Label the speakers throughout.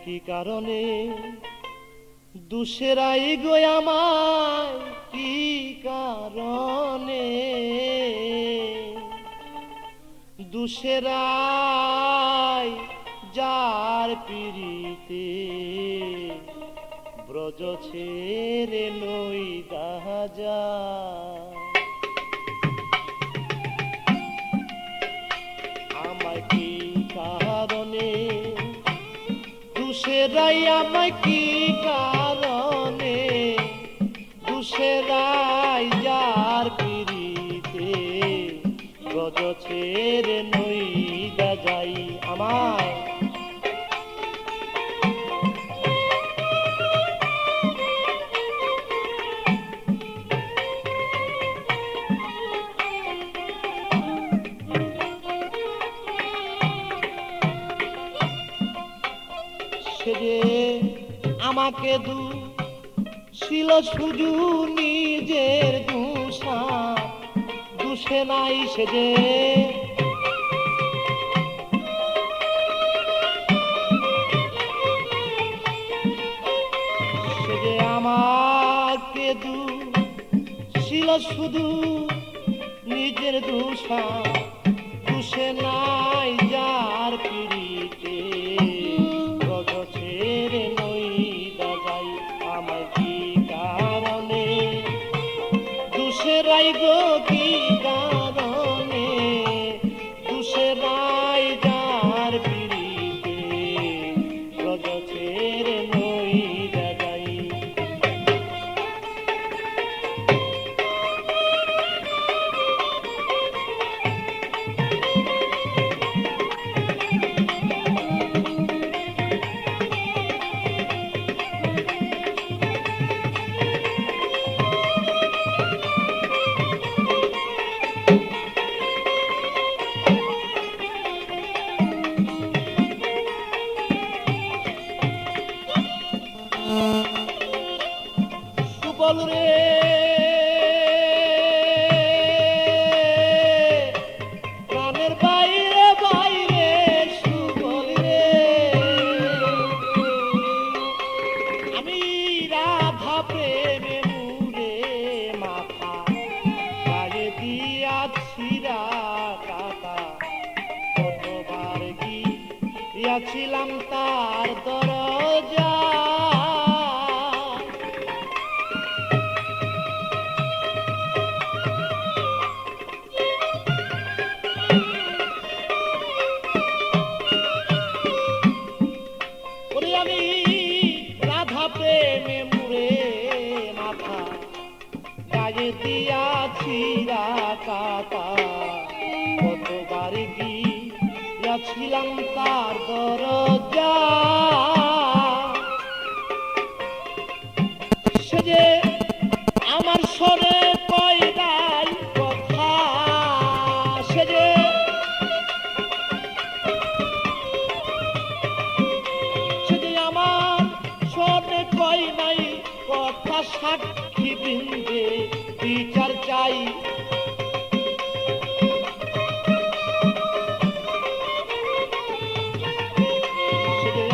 Speaker 1: কি কারণে দুসেরাই গো আমায় কি কারণে দুসেরাই যার পিরিতে ব্রজ ছেড়ে নই দাজা আমায় কি কারণে দুসেরাই আমায় কি কারণে দুসেরাই যার পিরিতে ব্রজ ছেড়ে নই দাজাই আমায় সেজে আমাকে ছিল শুধু নিজের দুষা দুষে নাই সেজে সেজে আমাকে ছিল শুধু নিজের দুষা দুষে নাই যার পিড়িতে ছেড়ে নই দাজাই আমায় কি কারণে দুসেরাই গো কি কারণে দুসেরাই যার পিড়িতে ব্রজ ছেড়ে নই দাজাই সুবল রে প্রাণের বাইরে বাইরে সুবল রে আমি রাধা প্রেমে মুরে মাথা গায়ে দিয়াছি কাকা কতবার গিয়াছিলাম তার দরজা আমি রাধা প্রেমে মুরে মাথা গায়ে দিয়াছি কাকা কতবার গিয়াছিলাম তার দরজা সে যে আমার সরে কয়দাই কথা সে যে কই নাই কথা সাক্ষী বৃন্দে বিচার চাই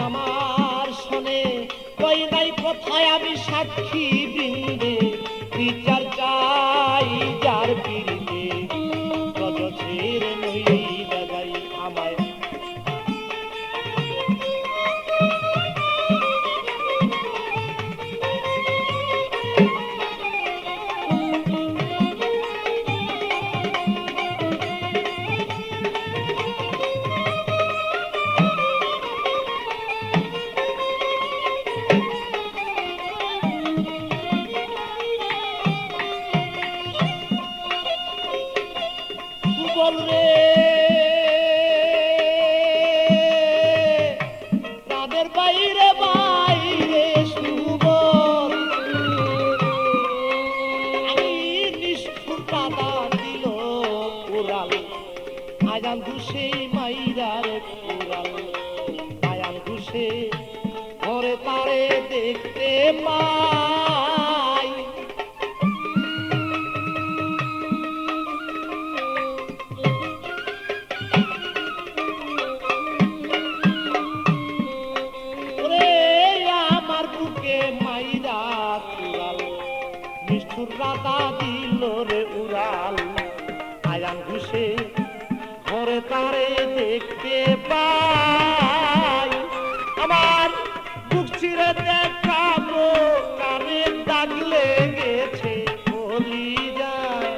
Speaker 1: আমার শোনে কই নাই কথায় আমি সাক্ষী বৃন্দে বিচার চাই যার পিড়িতে ব্রজ ছেড়ে নই দাজাই আমায় সুবল রে প্রাণের বাইরে বাইরে সুবল আমি নিষ্ঠুর কাদা দিল উড়াল আয়ান ঘুষে মাইরার উড়াল আয়ান ঘুষে ঘরে তারে দেখতে মাই ওরে বুকে মাইরা কুড়াল নিষ্ঠুর রাতা দিল রে উড়াল আয়ান ঘুষে ঘরে তারে দেখতে পাই আমার বুক চিরে দেখাবো কানে দাগ লেগেছে বলি যায়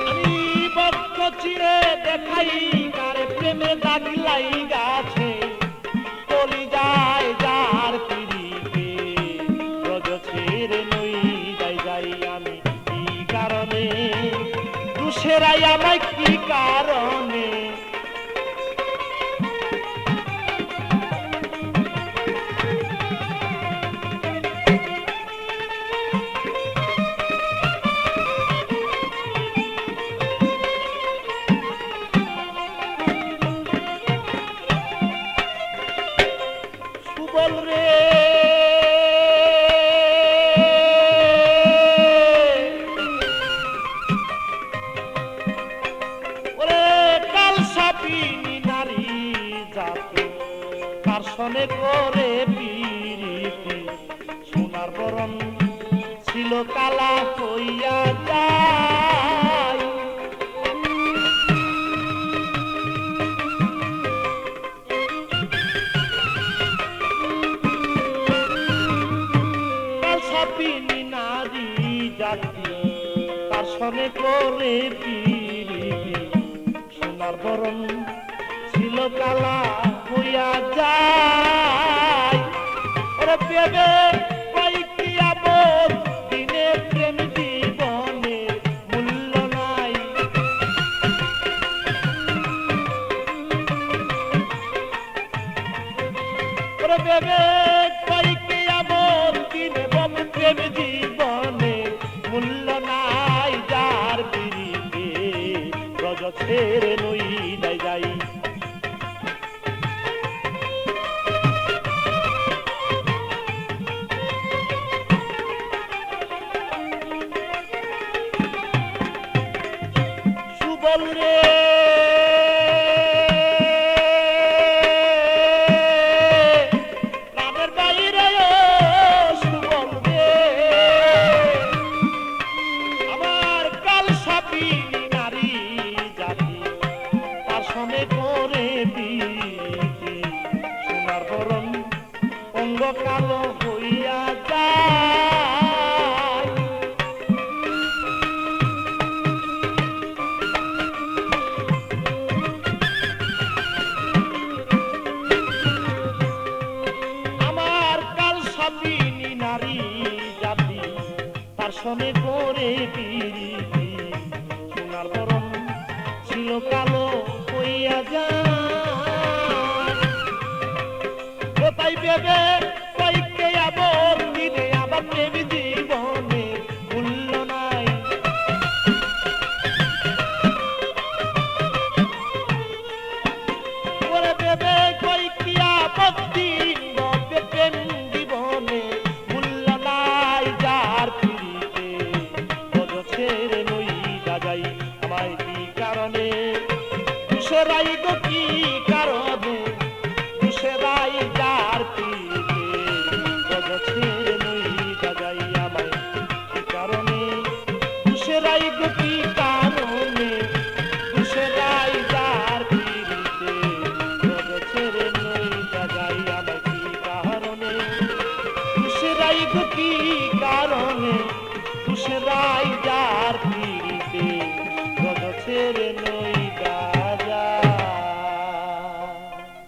Speaker 1: আমি বক্ষ চিরে দেখাই কারে প্রেমে দাগ লাইগাছে বলি যায় যার পিড়িতে রজ ছেড়ে নই যাই যাই আমি কি কারণে দুসেরাই আমায় কি কারণে সুবল রে সনে করে পিরিতি সোনার বরণ ছিল কালা হইয়া যায় কাল সাপিনী নারী জাতি তার সনে করে পিরিতি সোনার বরণ ছিল কালা হইয়া যায় ওরে পেবে কয়েকটি আমল দিনে প্রেম জীবনে মূল্য নাই ওরে পেবে কয়েকটি আমল দিনে প্রেম জীবনে মূল্য নাই যার পিড়িতে রজ ছেড়ে নই যাই যাই সুবল রে প্রাণের বাইরে সুবল রে আমার কাল সাপিনী নারী জাতি তার সনে করে পিরিতি সোনার বরণ অঙ্গ কালো হইয়া যায় নারী জাতি তার সনে করে পিরিতি সোনার বরণ ছিল কালো হইয়া যায় তাই ভেবে কয়েককে আবার দিনে আবার প্রেম জীবনে মূল্য নাই ওরে ভেবে কয়েকটি আপত্তি প্রেম জীবনে আমায় কি কারণে দুসেরাই গো কি কারণে দুসেরাই যার পিড়িতে রজ ছেড়ে নই যাই আমায় কি কারণে দুসেরাই গো কি কারণে দুসেরাই যার পিড়িতে রজ ছেড়ে নই যাই আমায় কি কারণে দুসেরাই গো কি কারণে দুসেরাই যার পিড়িতে